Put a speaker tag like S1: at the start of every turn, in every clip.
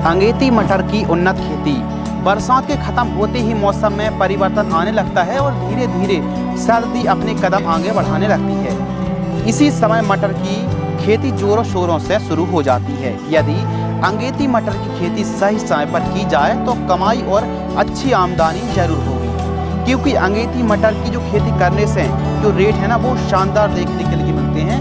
S1: अंगेती मटर की उन्नत खेती। बरसात के खत्म होते ही मौसम में परिवर्तन आने लगता है और धीरे धीरे सर्दी अपने कदम आगे बढ़ाने लगती है। इसी समय मटर की खेती जोरों शोरों से शुरू हो जाती है। यदि अंगेती मटर की खेती सही समय पर की जाए तो कमाई और अच्छी आमदनी जरूर होगी, क्योंकि अंगेती मटर की जो खेती करने से जो रेट है ना वो शानदार देखने के लिए मिलते हैं।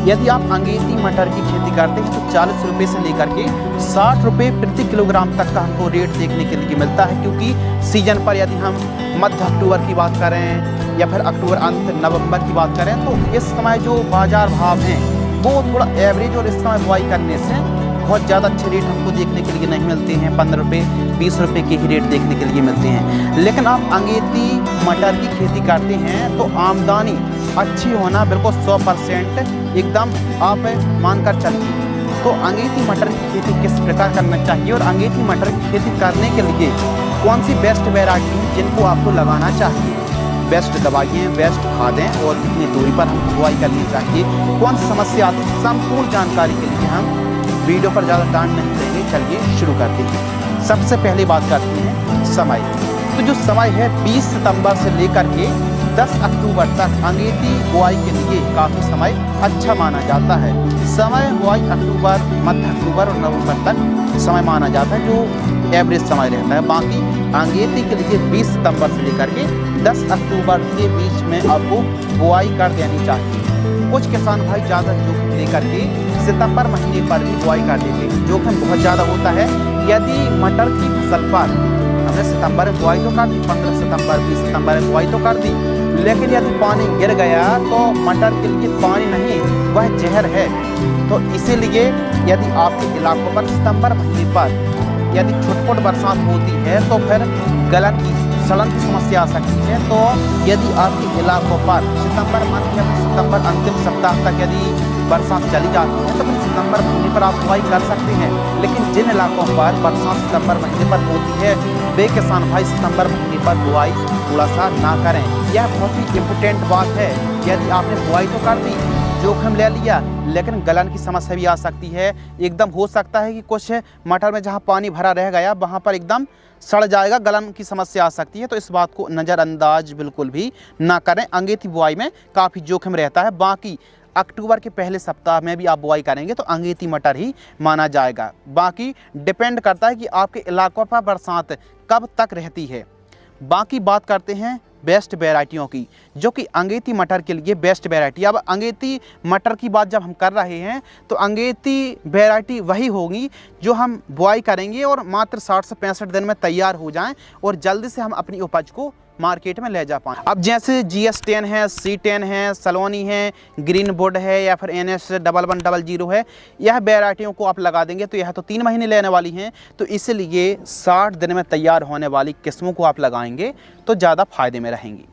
S1: यदि आप अंगेती मटर की खेती करते हैं तो 40 रुपये से लेकर के 60 रुपये प्रति किलोग्राम तक का हमको रेट देखने के लिए मिलता है, क्योंकि सीजन पर यदि हम मध्य अक्टूबर की बात करें या फिर अक्टूबर अंत नवंबर की बात करें तो इस समय जो बाजार भाव हैं वो थोड़ा एवरेज और इस समय बुआई करने से बहुत ज़्यादा अच्छे रेट हमको देखने के लिए नहीं मिलते हैं। 15 रुपये 20 रुपये के ही रेट देखने के लिए मिलते हैं। लेकिन आप अंगेती मटर की खेती करते हैं तो आमदनी अच्छी होना बिल्कुल 100% एकदम आप मानकर चलिए। तो अंगेती मटर की खेती किस प्रकार करना चाहिए और अंगेती मटर की खेती करने के लिए कौन सी बेस्ट वैरायटी है जिनको आपको लगाना चाहिए, बेस्ट दवाइयाँ, बेस्ट खादें और कितनी दूरी पर हमको बुआई करनी चाहिए, कौन सी समस्या आती है, संपूर्ण जानकारी के लिए हम वीडियो पर ज़्यादा टाइम नहीं देंगे। चलिए शुरू करते हैं। सबसे पहले बात करते हैं समय। तो जो समय है 20 सितंबर से लेकर के 10 अक्टूबर तक अंगेती बुआई के लिए काफ़ी समय अच्छा माना जाता है। समय बुआई अक्टूबर, मध्य अक्टूबर और नवंबर तक समय माना जाता है जो एवरेज समय रहता है। बाकी अंगेती के लिए 20 सितंबर से लेकर के 10 अक्टूबर के बीच में आपको बुआई कर देनी चाहिए। कुछ किसान भाई ज़्यादा जोखिम लेकर के सितंबर महीने पर भी बुआई कर देते हैं। जोखिम बहुत ज़्यादा होता है। यदि मटर की फसल पर हमने सितंबर में बुआई तो कर दी, 15 सितंबर 20 सितंबर में बुआई तो कर दी, लेकिन यदि पानी गिर गया तो मटर के लिए पानी नहीं वह जहर है। तो इसीलिए यदि आपके इलाकों पर सितंबर महीने पर यदि छुटपुट बरसात होती है तो फिर गलन की सड़न की समस्या आ सकती है। तो यदि आपके इलाकों पर सितंबर मंथ या सितंबर अंतिम सप्ताह तक यदि बरसात चली जाती है तो फिर सितंबर महीने पर आप बुआई कर सकते हैं। लेकिन जिन इलाकों पर बरसात सितंबर महीने पर होती है वे किसान भाई सितंबर महीने पर बुआई थोड़ा सा ना करें। यह बहुत ही इम्पोर्टेंट बात है। यदि आपने बुआई तो कर दी, जोखिम ले लिया, लेकिन गलन की समस्या भी आ सकती है। एकदम हो सकता है कि कुछ मटर में जहां पानी भरा रह गया वहां पर एकदम सड़ जाएगा, गलन की समस्या आ सकती है। तो इस बात को नज़रअंदाज बिल्कुल भी ना करें। अंगेती बुआई में काफ़ी जोखिम रहता है। बाकी अक्टूबर के पहले सप्ताह में भी आप बुआई करेंगे तो अंगेती मटर ही माना जाएगा। बाकी डिपेंड करता है कि आपके इलाकों पर बरसात कब तक रहती है। बाकी बात करते हैं बेस्ट वैरायटियों की, जो कि अंगेती मटर के लिए बेस्ट वैरायटी। अब अंगेती मटर की बात जब हम कर रहे हैं तो अंगेती वैरायटी वही होगी जो हम बुआई करेंगे और मात्र 60 से 65 दिन में तैयार हो जाएं और जल्दी से हम अपनी उपज को मार्केट में ले जा पाएँ। अब जैसे GS10 है, C10 है, सलोनी है, ग्रीन वुड है या फिर NS1100 है, यह वैरायटियों को आप लगा देंगे तो यह तो 3 महीने लेने वाली हैं। तो इसलिए 60 दिन में तैयार होने वाली किस्मों को आप लगाएंगे तो ज़्यादा फायदे में रहेंगी।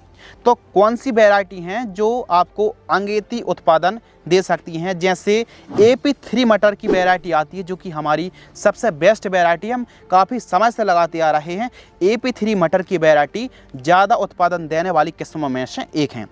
S1: तो कौन सी वैरायटी हैं जो आपको अंगेती उत्पादन दे सकती हैं? जैसे AP3 मटर की वैरायटी आती है जो कि हमारी सबसे बेस्ट वैरायटी हम काफ़ी समय से लगाते आ रहे हैं। AP3 मटर की वैरायटी ज़्यादा उत्पादन देने वाली किस्मों में से एक हैं।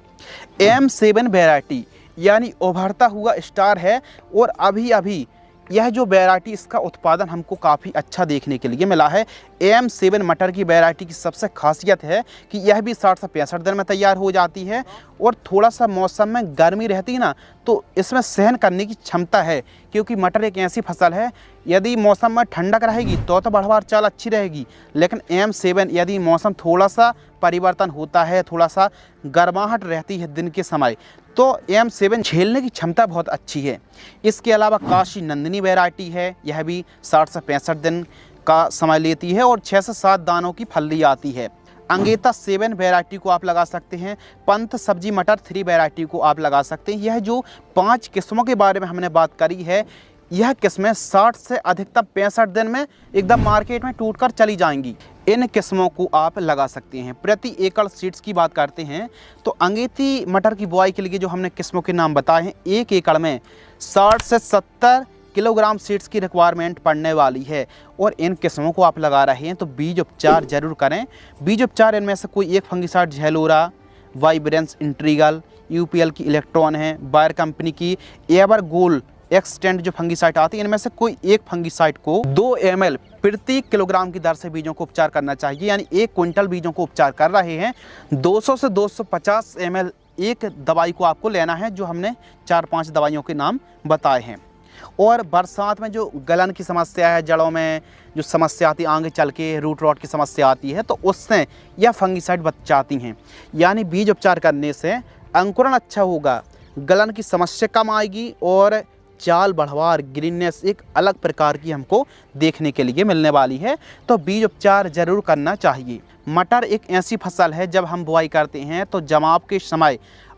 S1: M7 वैरायटी यानी उभरता हुआ स्टार है और अभी अभी यह जो वैरायटी इसका उत्पादन हमको काफ़ी अच्छा देखने के लिए मिला है। M7 मटर की वैरायटी की सबसे खासियत है कि यह भी 60 से 65 दिन में तैयार हो जाती है और थोड़ा सा मौसम में गर्मी रहती है ना तो इसमें सहन करने की क्षमता है, क्योंकि मटर एक ऐसी फसल है यदि मौसम में ठंडक रहेगी तो बढ़वार चाल अच्छी रहेगी। लेकिन M7 यदि मौसम थोड़ा सा परिवर्तन होता है, थोड़ा सा गर्माहट रहती है दिन के समय, तो M7 झेलने की क्षमता बहुत अच्छी है। इसके अलावा काशी नंदिनी वैरायटी है, यह भी 60 से 65 दिन का समय लेती है और 6 से 7 दानों की फल्ली आती है। अंगेता 7 वैरायटी को आप लगा सकते हैं। पंत सब्जी मटर 3 वैरायटी को आप लगा सकते हैं। यह जो 5 किस्मों के बारे में हमने बात करी है, यह किस्में 60 से अधिकतम 65 दिन में एकदम मार्केट में टूटकर चली जाएंगी। इन किस्मों को आप लगा सकते हैं। प्रति एकड़ सीड्स की बात करते हैं तो अंगेती मटर की बुआई के लिए जो हमने किस्मों के नाम बताए हैं, 1 एकड़ में 60 से 70 किलोग्राम सीड्स की रिक्वायरमेंट पड़ने वाली है और इन किस्मों को आप लगा रहे हैं तो बीज उपचार जरूर करें। बीज उपचार इनमें से कोई एक फंगिसाइड झेलोरा, वाइब्रेंस इंट्रीगल, UPL की इलेक्ट्रॉन है, बायर कंपनी की एवर गोल एक्सटेंड जो फंगीसाइड आती है, इनमें से कोई एक फंगीसाइड को 2 ml प्रति किलोग्राम की दर से बीजों को उपचार करना चाहिए। यानी 1 क्विंटल बीजों को उपचार कर रहे हैं, 200 से 250 ml एक दवाई को आपको लेना है, जो हमने 4-5 दवाइयों के नाम बताए हैं। और बरसात में जो गलन की समस्या है, जड़ों में जो समस्या आती है, आगे चल के रूट रॉट की समस्या आती है, तो उससे यह फंगीसाइड बचाती हैं। यानी बीज उपचार करने से अंकुरण अच्छा होगा, गलन की समस्या कम आएगी और चाल बढ़वार ग्रीननेस एक अलग प्रकार की हमको देखने के लिए मिलने वाली है। तो बीज उपचार ज़रूर करना चाहिए। मटर एक ऐसी फसल है, जब हम बुआई करते हैं तो जमाव के समय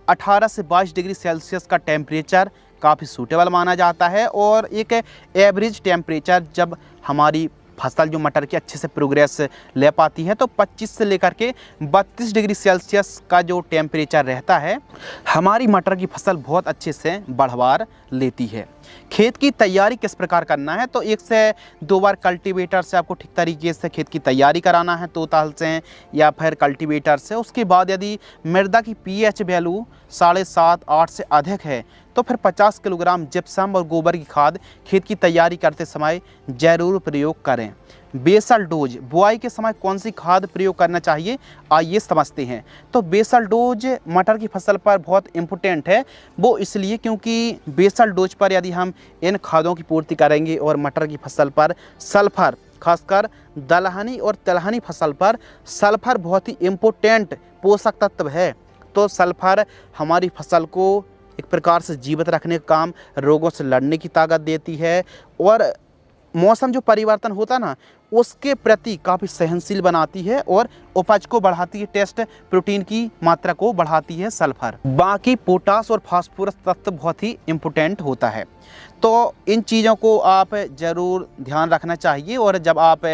S1: 18 से 22 डिग्री सेल्सियस का टेम्परेचर काफ़ी सूटेबल माना जाता है। और एक एवरेज टेम्परेचर जब हमारी फसल जो मटर की अच्छे से प्रोग्रेस ले पाती है, तो 25 से लेकर के 32 डिग्री सेल्सियस का जो टेम्परेचर रहता है, हमारी मटर की फसल बहुत अच्छे से बढ़वार लेती है। खेत की तैयारी किस प्रकार करना है, तो 1 से 2 बार कल्टीवेटर से आपको ठीक तरीके से खेत की तैयारी कराना है, तोताल से या फिर कल्टीवेटर से। उसके बाद यदि मृदा की पीएच वैल्यू 7.5-8 से अधिक है, तो फिर 50 किलोग्राम जिप्सम और गोबर की खाद खेत की तैयारी करते समय ज़रूर प्रयोग करें। बेसल डोज बुआई के समय कौन सी खाद प्रयोग करना चाहिए, आइए समझते हैं। तो बेसल डोज मटर की फसल पर बहुत इम्पोर्टेंट है। वो इसलिए क्योंकि बेसल डोज पर यदि हम इन खादों की पूर्ति करेंगे और मटर की फसल पर सल्फर, खासकर दलहनी और तिलहनी फसल पर सल्फर बहुत ही इम्पोर्टेंट पोषक तत्व है। तो सल्फर हमारी फसल को एक प्रकार से जीवित रखने का काम, रोगों से लड़ने की ताकत देती है और मौसम जो परिवर्तन होता ना, उसके प्रति काफ़ी सहनशील बनाती है और उपज को बढ़ाती है, टेस्ट प्रोटीन की मात्रा को बढ़ाती है सल्फर। बाकी पोटास और फास्फोरस तत्व बहुत ही इम्पोर्टेंट होता है। तो इन चीज़ों को आप ज़रूर ध्यान रखना चाहिए। और जब आप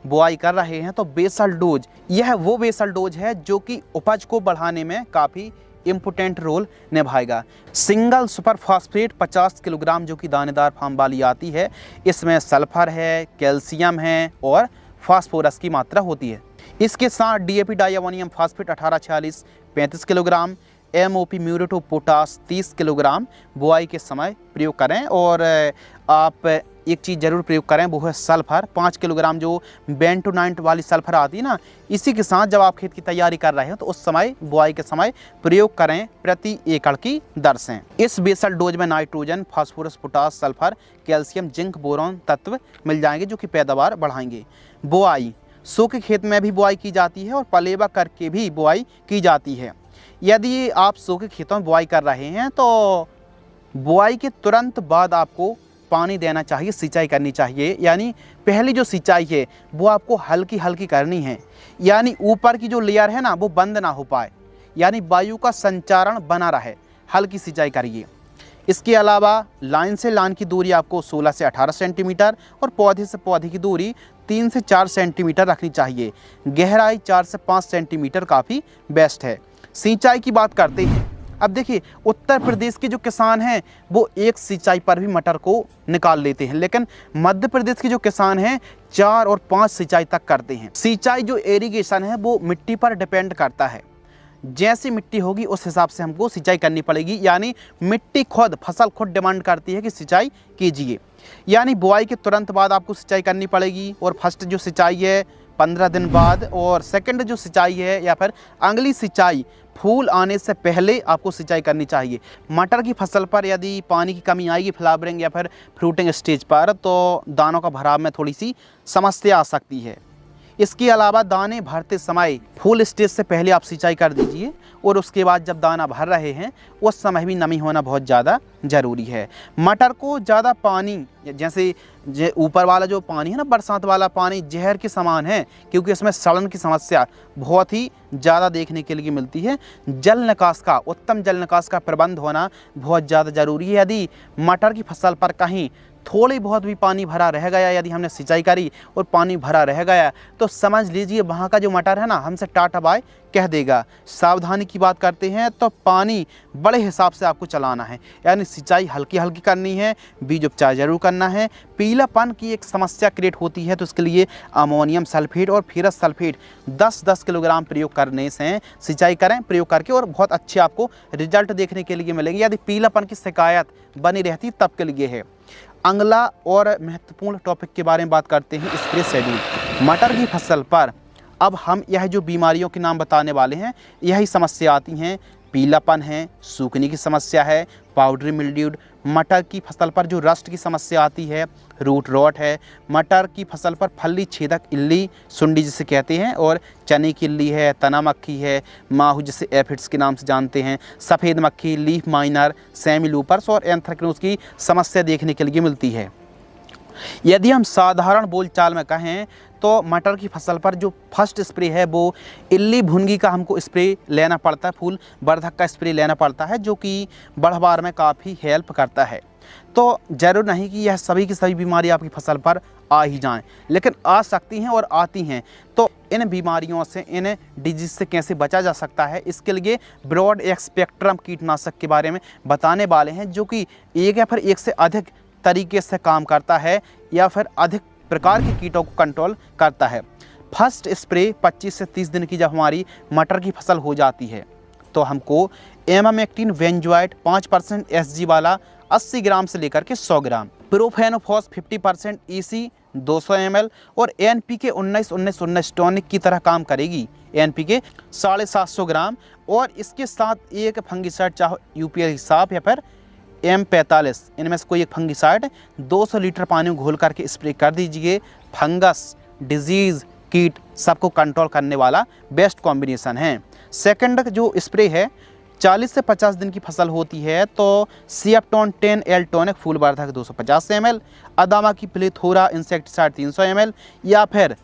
S1: बुआई कर रहे हैं तो बेसल डोज, यह वो बेसल डोज है जो कि उपज को बढ़ाने में काफ़ी इम्पोर्टेंट रोल निभाएगा। सिंगल सुपर फास्फेट 50 किलोग्राम जो कि दानेदार फार्म वाली आती है, इसमें सल्फर है, कैल्शियम है और फास्फोरस की मात्रा होती है। इसके साथ DAP diammonium phosphate 1846 35 kilogram, MOP muriate of potash 30 kilogram बुआई के समय प्रयोग करें। और आप एक चीज़ ज़रूर प्रयोग करें, वो है सल्फर 5 किलोग्राम, जो बेंटोनाइट वाली सल्फर आती है ना, इसी के साथ जब आप खेत की तैयारी कर रहे हो तो उस समय बुआई के समय प्रयोग करें प्रति एकड़ की दर से। इस बेसल डोज में nitrogen, phosphorus, potash, sulphur, calcium, zinc, boron तत्व मिल जाएंगे जो कि पैदावार बढ़ाएंगे। बुआई सूखे खेत में भी बुआई की जाती है और पलेवा करके भी बुआई की जाती है। यदि आप सूखे खेतों में बुआई कर रहे हैं तो बुआई के तुरंत बाद आपको पानी देना चाहिए, सिंचाई करनी चाहिए। यानी पहली जो सिंचाई है वो आपको हल्की हल्की करनी है, यानी ऊपर की जो लेयर है ना वो बंद ना हो पाए, यानी वायु का संचारण बना रहे, हल्की सिंचाई करिए। इसके अलावा लाइन से लाइन की दूरी आपको 16 से 18 सेंटीमीटर और पौधे से पौधे की दूरी 3 से 4 सेंटीमीटर रखनी चाहिए। गहराई 4 से 5 सेंटीमीटर काफ़ी बेस्ट है। सिंचाई की बात करते हैं। अब देखिए, उत्तर प्रदेश के जो किसान हैं वो एक सिंचाई पर भी मटर को निकाल लेते हैं, लेकिन मध्य प्रदेश के जो किसान हैं 4 और 5 सिंचाई तक करते हैं। सिंचाई जो इरिगेशन है वो मिट्टी पर डिपेंड करता है। जैसी मिट्टी होगी उस हिसाब से हमको सिंचाई करनी पड़ेगी। यानी मिट्टी खुद, फसल खुद डिमांड करती है कि सिंचाई कीजिए। यानी बुआई के तुरंत बाद आपको सिंचाई करनी पड़ेगी। और फर्स्ट जो सिंचाई है 15 दिन बाद, और सेकंड जो सिंचाई है या फिर अगली सिंचाई फूल आने से पहले आपको सिंचाई करनी चाहिए। मटर की फसल पर यदि पानी की कमी आएगी फ्लावरिंग या फिर फ्रूटिंग स्टेज पर, तो दानों का भराव में थोड़ी सी समस्या आ सकती है। इसके अलावा दाने भरते समय फूल स्टेज से पहले आप सिंचाई कर दीजिए और उसके बाद जब दाना भर रहे हैं उस समय भी नमी होना बहुत ज़्यादा ज़रूरी है। मटर को ज़्यादा पानी, जैसे ऊपर वाला जो पानी है ना, बरसात वाला पानी जहर के समान है, क्योंकि इसमें सड़न की समस्या बहुत ही ज़्यादा देखने के लिए मिलती है। जल निकास का, उत्तम जल निकास का प्रबंध होना बहुत ज़्यादा ज़रूरी है। यदि मटर की फसल पर कहीं थोड़ी बहुत भी पानी भरा रह गया, यदि हमने सिंचाई करी और पानी भरा रह गया, तो समझ लीजिए वहाँ का जो मटर है ना, हमसे टाटा बाय कह देगा। सावधानी की बात करते हैं तो पानी बड़े हिसाब से आपको चलाना है, यानी सिंचाई हल्की हल्की करनी है, बीज उपचार जरूर करना है। पीलापन की एक समस्या क्रिएट होती है, तो इसके लिए अमोनियम सल्फेट और फेरस सल्फेट 10-10 किलोग्राम प्रयोग करने से सिंचाई करें, प्रयोग करके, और बहुत अच्छे आपको रिजल्ट देखने के लिए मिलेंगे। यदि पीलापन की शिकायत बनी रहती तब के लिए है। अगला और महत्वपूर्ण टॉपिक के बारे में बात करते हैं, स्प्रे शेड्यूल। मटर की फसल पर अब हम यह जो बीमारियों के नाम बताने वाले हैं, यही समस्या आती हैं। पीलापन है, सूखने की समस्या है, पाउडरी मिल्ड्यूड, मटर की फसल पर जो रस्ट की समस्या आती है, रूट रॉट है, मटर की फसल पर फली छेदक इल्ली, सुंडी जिसे कहते हैं, और चने की इल्ली है, तना मक्खी है, माहू जिसे एफिड्स के नाम से जानते हैं, सफ़ेद मक्खी, लीफ माइनर, सेमी लूपर्स और एंथ्रेक्नोज की समस्या देखने के लिए मिलती है। यदि हम साधारण बोलचाल में कहें तो मटर की फसल पर जो फर्स्ट स्प्रे है वो इल्ली भुनगी का हमको स्प्रे लेना पड़ता है, फूल वर्धक का स्प्रे लेना पड़ता है, जो कि बढ़वार में काफ़ी हेल्प करता है। तो ज़रूर नहीं कि यह सभी की सभी बीमारी आपकी फसल पर आ ही जाएं, लेकिन आ सकती हैं और आती हैं। तो इन बीमारियों से, इन डिजीज से कैसे बचा जा सकता है, इसके लिए ब्रॉड स्पेक्ट्रम कीटनाशक के बारे में बताने वाले हैं, जो कि एक या फिर एक से अधिक तरीके से काम करता है या फिर अधिक प्रकार के कीटों को कंट्रोल करता है। फर्स्ट स्प्रे 25 से 30 दिन की जब हमारी मटर की फसल हो जाती है, तो हमको एमामेक्टिन वेंजोइट 5% एसजी वाला 80 ग्राम से लेकर के 100 ग्राम, प्रोफेनोफॉस 50% ईसी 200 ml और एनपीके 19-19-19 टॉनिक की तरह काम करेगी। एनपीके 750 ग्राम, और इसके साथ एक फंगिसाइड, चाहे यूपीएल हिसाब या फिर M45, इनमें से कोई एक फंगिसाइड 200 लीटर पानी में घोल करके स्प्रे कर दीजिए। फंगस, डिजीज़, कीट सबको कंट्रोल करने वाला बेस्ट कॉम्बिनेशन है। सेकंड जो स्प्रे है, 40 से 50 दिन की फसल होती है तो सिएप्टोन 10L टॉनिक फूल वर्धक 250 ml, अदामा की प्लेथोरा इंसेक्टिसाइड 300 ml, या फिर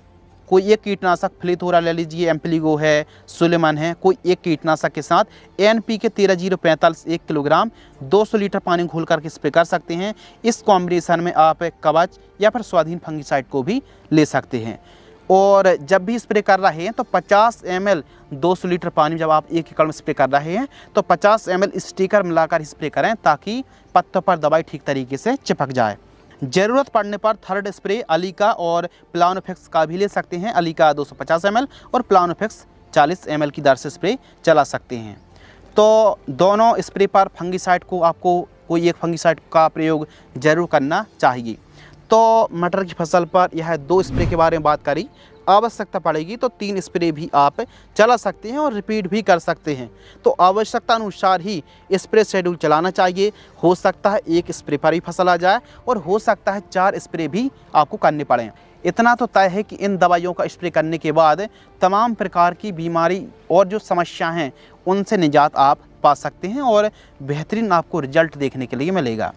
S1: कोई एक कीटनाशक फ्लेथोरा ले लीजिए, एम्पलीगो है, सुलेमन है, कोई एक कीटनाशक के साथ एनपीके 13-045 1 किलोग्राम 200 लीटर पानी घोल करके स्प्रे कर सकते हैं। इस कॉम्बिनेशन में आप कवच या फिर स्वाधीन फंगिसाइड को भी ले सकते हैं। और जब भी स्प्रे कर रहे हैं तो 50 ml 200 लीटर पानी, जब आप 1 एकड़ में स्प्रे कर रहे हैं तो 50 ml स्टिकर मिलाकर स्प्रे करें, ताकि पत्तों पर दवाई ठीक तरीके से चिपक जाए। ज़रूरत पड़ने पर थर्ड स्प्रे अलीका और प्लानोफिक्स का भी ले सकते हैं। अलीका 250 ml और प्लानोफिक्स 40 ml की दर से स्प्रे चला सकते हैं। तो दोनों स्प्रे पर फंगिसाइड को आपको कोई एक फंगिसाइड का प्रयोग जरूर करना चाहिए। तो मटर की फसल पर यह 2 स्प्रे के बारे में बात करी, आवश्यकता पड़ेगी तो 3 स्प्रे भी आप चला सकते हैं और रिपीट भी कर सकते हैं। तो आवश्यकता अनुसार ही स्प्रे शेड्यूल चलाना चाहिए। हो सकता है 1 स्प्रे पर ही फसल आ जाए और हो सकता है 4 स्प्रे भी आपको करने पड़ें। इतना तो तय है कि इन दवाइयों का स्प्रे करने के बाद तमाम प्रकार की बीमारी और जो समस्या हैं उनसे निजात आप पा सकते हैं और बेहतरीन आपको रिजल्ट देखने के लिए मिलेगा।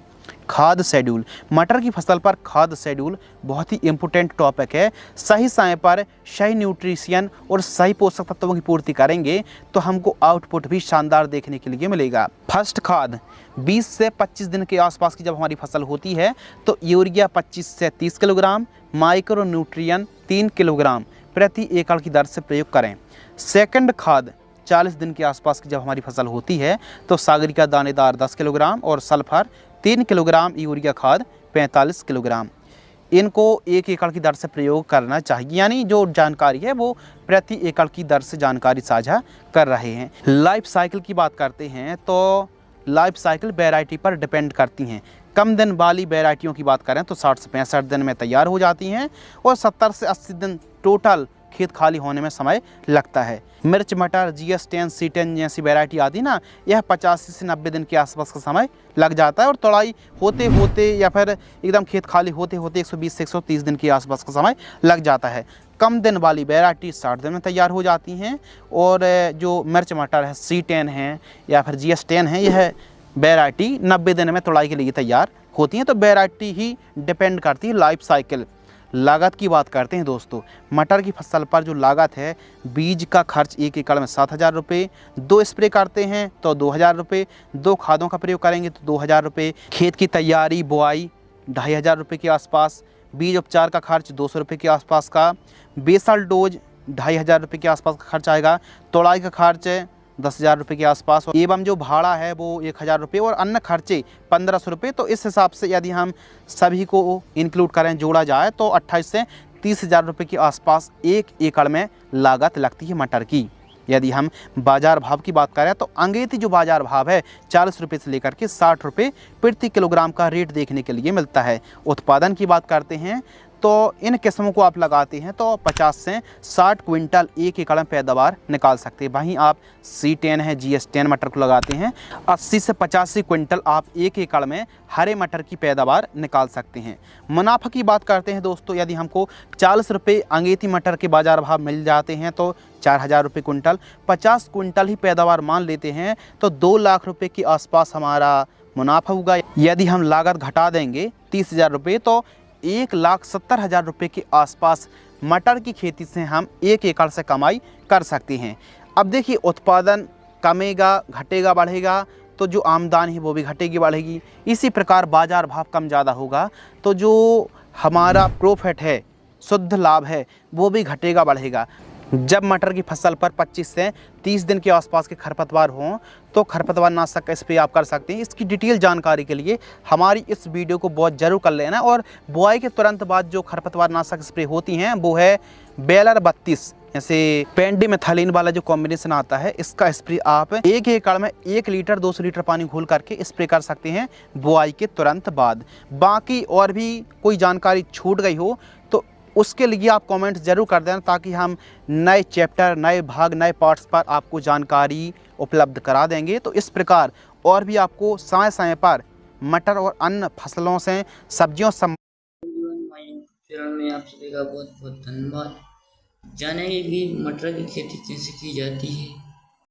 S1: खाद शेड्यूल, मटर की फसल पर खाद शेड्यूल बहुत ही इम्पोर्टेंट टॉपिक है। सही समय पर सही न्यूट्रिशन और सही पोषक तत्वों की पूर्ति करेंगे तो हमको आउटपुट भी शानदार देखने के लिए मिलेगा। फर्स्ट खाद 20 से 25 दिन के आसपास की जब हमारी फसल होती है तो यूरिया 25 से 30 किलोग्राम, माइक्रो न्यूट्रियन 3 किलोग्राम प्रति एकड़ की दर से प्रयोग करें। सेकंड खाद 40 दिन के आसपास की जब हमारी फसल होती है तो सागरिका दानेदार 10 किलोग्राम और सल्फर 3 किलोग्राम, यूरिया खाद 45 किलोग्राम। इनको 1 एकड़ की दर से प्रयोग करना चाहिए, यानी जो जानकारी है वो प्रति एकड़ की दर से जानकारी साझा कर रहे हैं। लाइफ साइकिल की बात करते हैं तो लाइफ साइकिल वैरायटी पर डिपेंड करती हैं। कम दिन वाली वैरायटियों की बात करें तो 60 से 65 दिन में तैयार हो जाती हैं और 70 से 80 दिन टोटल खेत खाली होने में समय लगता है। मिर्च, मटर, GS10, C10 जैसी वैरायटी आती ना, यह 85 से 90 दिन के आसपास का समय लग जाता है और तोड़ाई होते होते या फिर एकदम खेत खाली होते होते 120 से 130 दिन के आसपास का समय लग जाता है। कम दिन वाली वैरायटी 60 दिन में तैयार हो जाती हैं और जो मिर्च मटर है, C10 है या फिर GS10 है, यह वैरायटी 90 दिन में तोड़ाई के लिए तैयार होती हैं। तो वैरायटी ही डिपेंड करती है लाइफ साइकिल। लागत की बात करते हैं दोस्तों, मटर की फसल पर जो लागत है, बीज का खर्च 1 एकड़ में 7,000 रुपये, 2 स्प्रे करते हैं तो 2,000 रुपये, 2 खादों का प्रयोग करेंगे तो 2,000 रुपये, खेत की तैयारी, बुआई, 2,500 रुपये के आसपास, बीज उपचार का खर्च 200 रुपये के आसपास का, बेसल डोज 2,500 रुपये के आसपास का खर्च आएगा, तोड़ाई का खर्च 10,000 रुपये के आसपास, एवं जो भाड़ा है वो 1,000 रुपये और अन्य खर्चे 1,500 रुपये। तो इस हिसाब से यदि हम सभी को इंक्लूड करें, जोड़ा जाए, तो 28 से 30,000 रुपये के आसपास 1 एकड़ में लागत लगती है मटर की। यदि हम बाज़ार भाव की बात करें तो अंगेती जो बाज़ार भाव है 40 रुपये से लेकर के 60 रुपये प्रति किलोग्राम का रेट देखने के लिए मिलता है। उत्पादन की बात करते हैं तो इन किस्मों को आप लगाते हैं तो 50 से 60 क्विंटल 1 एकड़ में पैदावार निकाल सकते हैं। वहीं आप C10 है, GS10 मटर को लगाते हैं 80 से 85 क्विंटल आप 1 एकड़ में हरे मटर की पैदावार निकाल सकते हैं। मुनाफा की बात करते हैं दोस्तों, यदि हमको 40 रुपये अंगेती मटर के बाज़ार भाव मिल जाते हैं तो 4,000 रुपये कुंटल, 50 क्विंटल ही पैदावार मान लेते हैं तो 2 लाख रुपये के आसपास हमारा मुनाफा होगा। यदि हम लागत घटा देंगे 30,000 रुपये तो 1,70,000 रुपये के आसपास मटर की खेती से हम 1 एकड़ से कमाई कर सकते हैं। अब देखिए, उत्पादन कमेगा, घटेगा, बढ़ेगा तो जो आमदनी है वो भी घटेगी, बढ़ेगी। इसी प्रकार बाज़ार भाव कम ज़्यादा होगा तो जो हमारा प्रॉफिट है, शुद्ध लाभ है, वो भी घटेगा, बढ़ेगा। जब मटर की फसल पर 25 से 30 दिन के आसपास के खरपतवार हों तो खरपतवार नाशक का स्प्रे आप कर सकते हैं। इसकी डिटेल जानकारी के लिए हमारी इस वीडियो को बहुत ज़रूर कर लेना। और बुआई के तुरंत बाद जो खरपतवार नाशक स्प्रे होती हैं वो है बेलर 32, जैसे पेंडिमेथालिन वाला जो कॉम्बिनेशन आता है, इसका स्प्रे आप 1 एकड़ में 1 लीटर 200 लीटर पानी घोल करके स्प्रे कर सकते हैं बुआई के तुरंत बाद। बाकी और भी कोई जानकारी छूट गई हो तो उसके लिए आप कमेंट ज़रूर कर देना, ताकि हम नए चैप्टर, नए भाग, नए पार्ट्स पर आपको जानकारी उपलब्ध करा देंगे। तो इस प्रकार और भी आपको समय समय पर मटर और अन्य फसलों से, सब्जियों से
S2: में आप सभी का बहुत बहुत धन्यवाद। जानेंगे कि मटर की खेती कैसे की जाती है।